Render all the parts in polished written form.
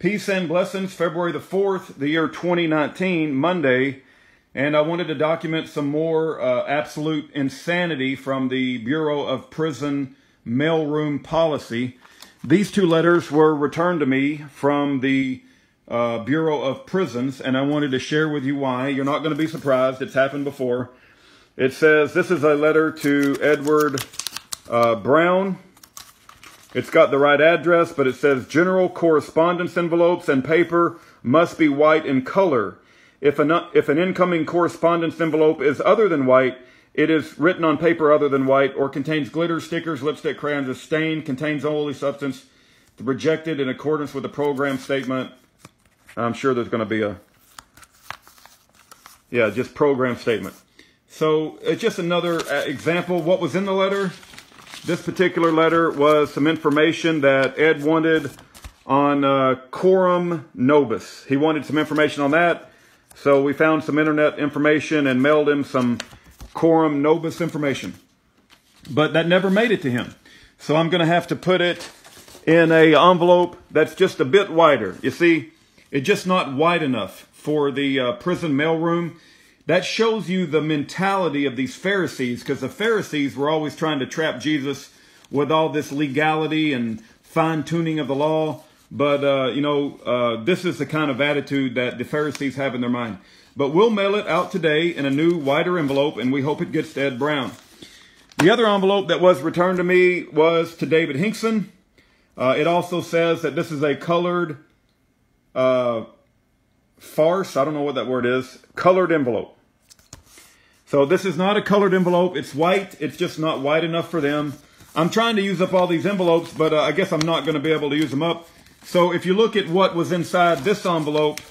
Peace and blessings, February the 4th, the year 2019, Monday. And I wanted to document some more absolute insanity from the Bureau of Prison mailroom policy. These two letters were returned to me from the Bureau of Prisons, and I wanted to share with you why. You're not going to be surprised. It's happened before. It says, this is a letter to Edward Brown. It's got the right address, but it says general correspondence envelopes and paper must be white in color. If an incoming correspondence envelope is other than white, it is written on paper other than white, or contains glitter, stickers, lipstick, crayons, is stained, contains unholy substance, rejected in accordance with the program statement. I'm sure there's going to be just program statement. So it's just another example. What was in the letter? This particular letter was some information that Ed wanted on coram nobis. He wanted some information on that. So we found some internet information and mailed him some coram nobis information. But that never made it to him. So I'm going to have to put it in an envelope that's just a bit wider. You see, it's just not wide enough for the prison mailroom. That shows you the mentality of these Pharisees, because the Pharisees were always trying to trap Jesus with all this legality and fine-tuning of the law. But, this is the kind of attitude that the Pharisees have in their mind. But we'll mail it out today in a new, wider envelope, and we hope it gets to Ed Brown. The other envelope that was returned to me was to David Hinkson. It also says that this is a colored farce. I don't know what that word is. Colored envelope. So this is not a colored envelope. It's white. It's just not white enough for them. I'm trying to use up all these envelopes, but I guess I'm not going to be able to use them up. So if you look at what was inside this envelope,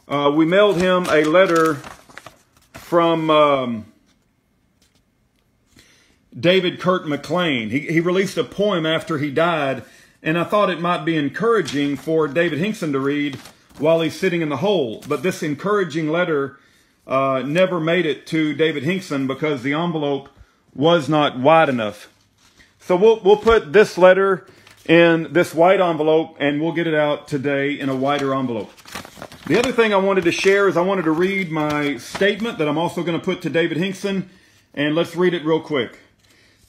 we mailed him a letter from David Kurt McLean. He released a poem after he died, and I thought it might be encouraging for David Hinkson to read while he's sitting in the hole. But this encouraging letter never made it to David Hinkson because the envelope was not wide enough. So we'll put this letter in this white envelope, and we'll get it out today in a wider envelope. The other thing I wanted to share is I wanted to read my statement that I'm also going to put to David Hinkson, and let's read it real quick.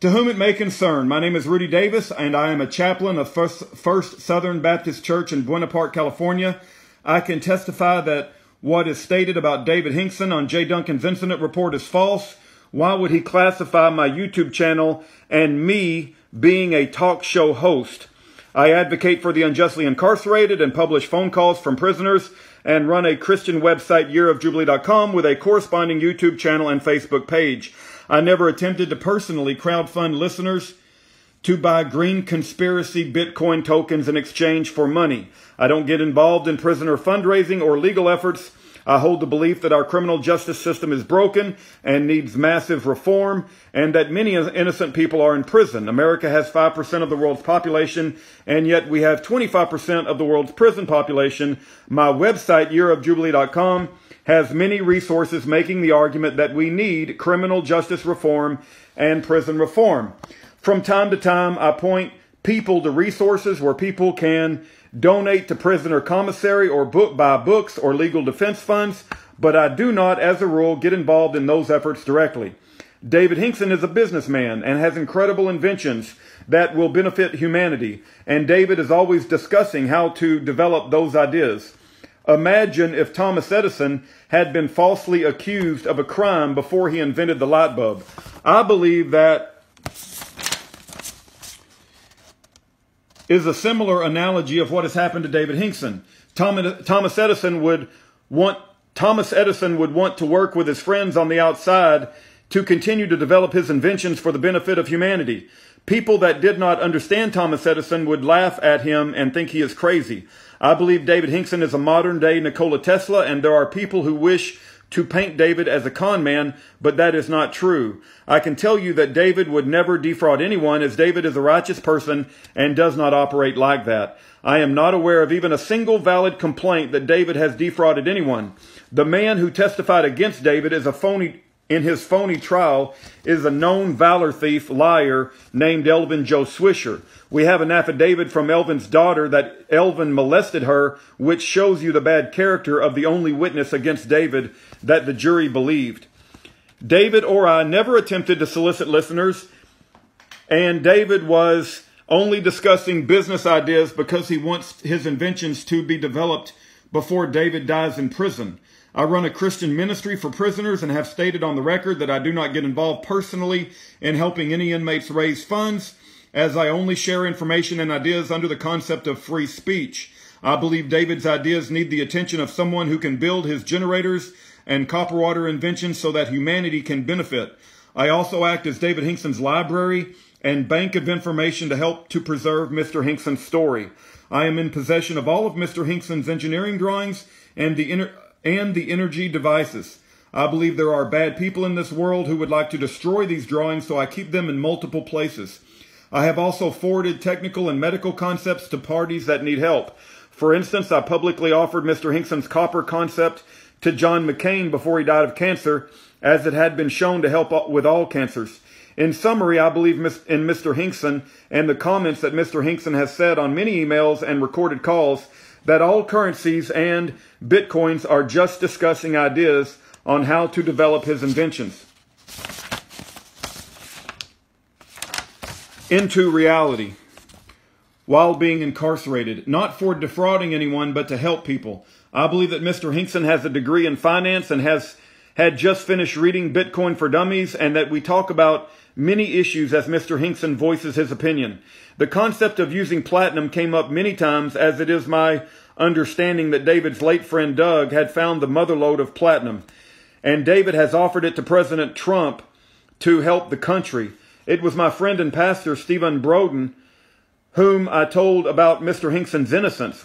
To whom it may concern, my name is Rudy Davis, and I am a chaplain of First Southern Baptist Church in Buena Park, California. I can testify that what is stated about David Hinkson on J. Duncan's incident report is false. Why would he classify my YouTube channel and me being a talk show host? I advocate for the unjustly incarcerated and publish phone calls from prisoners and run a Christian website, yearofjubilee.com, with a corresponding YouTube channel and Facebook page. I never attempted to personally crowdfund listeners to buy green conspiracy Bitcoin tokens in exchange for money. I don't get involved in prisoner fundraising or legal efforts. I hold the belief that our criminal justice system is broken and needs massive reform, and that many innocent people are in prison. America has 5% of the world's population, and yet we have 25% of the world's prison population. My website, yearofjubilee.com, has many resources making the argument that we need criminal justice reform and prison reform. From time to time, I point people to resources where people can donate to prisoner commissary or buy books or legal defense funds, but I do not, as a rule, get involved in those efforts directly. David Hinkson is a businessman and has incredible inventions that will benefit humanity, and David is always discussing how to develop those ideas. Imagine if Thomas Edison had been falsely accused of a crime before he invented the light bulb. I believe that is a similar analogy of what has happened to David Hinkson. Thomas Edison would want to work with his friends on the outside to continue to develop his inventions for the benefit of humanity. People that did not understand Thomas Edison would laugh at him and think he is crazy. I believe David Hinkson is a modern-day Nikola Tesla, and there are people who wish to paint David as a con man, but that is not true. I can tell you that David would never defraud anyone, as David is a righteous person and does not operate like that. I am not aware of even a single valid complaint that David has defrauded anyone. The man who testified against David is a phony in his phony trial is a known valor thief liar named Elvin Joe Swisher. We have an affidavit from Elvin's daughter that Elvin molested her, which shows you the bad character of the only witness against David that the jury believed. David or I never attempted to solicit listeners, and David was only discussing business ideas because he wants his inventions to be developed before David dies in prison. I run a Christian ministry for prisoners and have stated on the record that I do not get involved personally in helping any inmates raise funds, as I only share information and ideas under the concept of free speech. I believe David's ideas need the attention of someone who can build his generators and copper water inventions so that humanity can benefit. I also act as David Hinkson's library and bank of information to help to preserve Mr. Hinkson's story. I am in possession of all of Mr. Hinkson's engineering drawings and the energy devices. I believe there are bad people in this world who would like to destroy these drawings, so I keep them in multiple places. I have also forwarded technical and medical concepts to parties that need help. For instance, I publicly offered Mr. Hinkson's copper concept to John McCain before he died of cancer, as it had been shown to help with all cancers. In summary, I believe in Mr. Hinkson and the comments that Mr. Hinkson has said on many emails and recorded calls that all currencies and bitcoins are just discussing ideas on how to develop his inventions into reality while being incarcerated, not for defrauding anyone, but to help people. I believe that Mr. Hinkson has a degree in finance and had just finished reading Bitcoin for Dummies, and that we talk about many issues as Mr. Hinkson voices his opinion. The concept of using platinum came up many times, as it is my understanding that David's late friend Doug had found the motherlode of platinum, and David has offered it to President Trump to help the country. It was my friend and pastor, Stephen Broden, whom I told about Mr. Hinkson's innocence,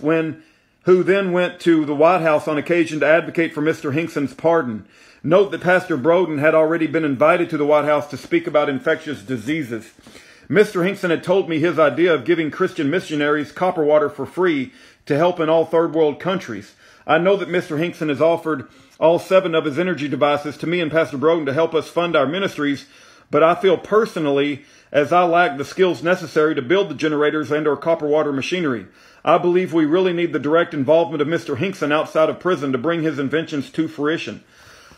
who then went to the White House on occasion to advocate for Mr. Hinkson's pardon. Note that Pastor Broden had already been invited to the White House to speak about infectious diseases. Mr. Hinkson had told me his idea of giving Christian missionaries copper water for free to help in all third world countries. I know that Mr. Hinkson has offered all 7 of his energy devices to me and Pastor Broden to help us fund our ministries, but I feel personally as I lack the skills necessary to build the generators and or copper water machinery. I believe we really need the direct involvement of Mr. Hinkson outside of prison to bring his inventions to fruition.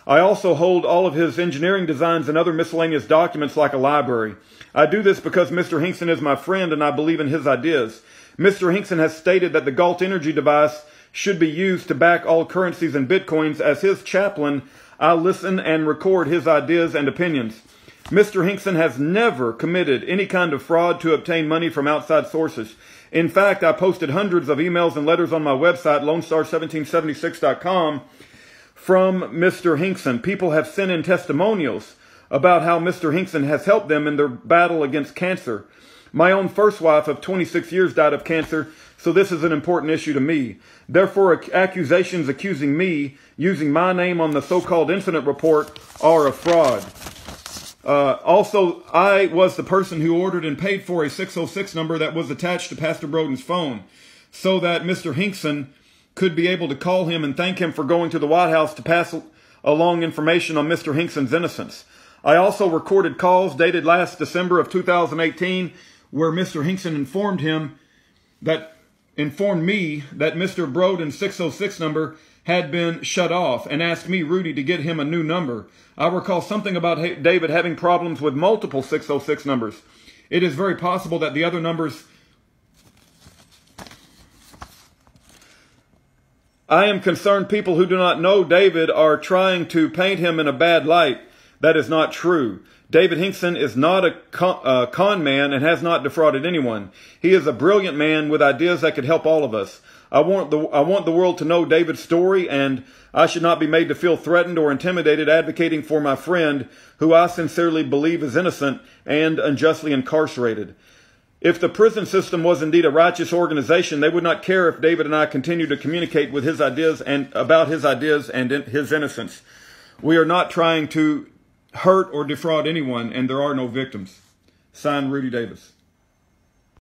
I also hold all of his engineering designs and other miscellaneous documents like a library. I do this because Mr. Hinkson is my friend and I believe in his ideas. Mr. Hinkson has stated that the Galt energy device should be used to back all currencies and bitcoins. As his chaplain, I listen and record his ideas and opinions. Mr. Hinkson has never committed any kind of fraud to obtain money from outside sources. In fact, I posted hundreds of emails and letters on my website, LoneStar1776.com, from Mr. Hinkson. People have sent in testimonials about how Mr. Hinkson has helped them in their battle against cancer. My own first wife of 26 years died of cancer, so this is an important issue to me. Therefore, accusations accusing me using my name on the so-called incident report are a fraud. Also, I was the person who ordered and paid for a 606 number that was attached to Pastor Broden's phone so that Mr. Hinkson could be able to call him and thank him for going to the White House to pass along information on Mr. Hinkson's innocence. I also recorded calls dated last December of 2018 where Mr. Hinkson informed me that Mr. Broden's 606 number had been shut off and asked me, Rudy, to get him a new number. I recall something about David having problems with multiple 606 numbers. It is very possible that the other numbers... I am concerned people who do not know David are trying to paint him in a bad light. That is not true. David Hinkson is not a con man and has not defrauded anyone. He is a brilliant man with ideas that could help all of us. I want the world to know David's story, and I should not be made to feel threatened or intimidated advocating for my friend, who I sincerely believe is innocent and unjustly incarcerated. If the prison system was indeed a righteous organization, they would not care if David and I continue to communicate with his ideas and about his ideas and his innocence. We are not trying to hurt or defraud anyone, and there are no victims. Signed, Rudy Davis.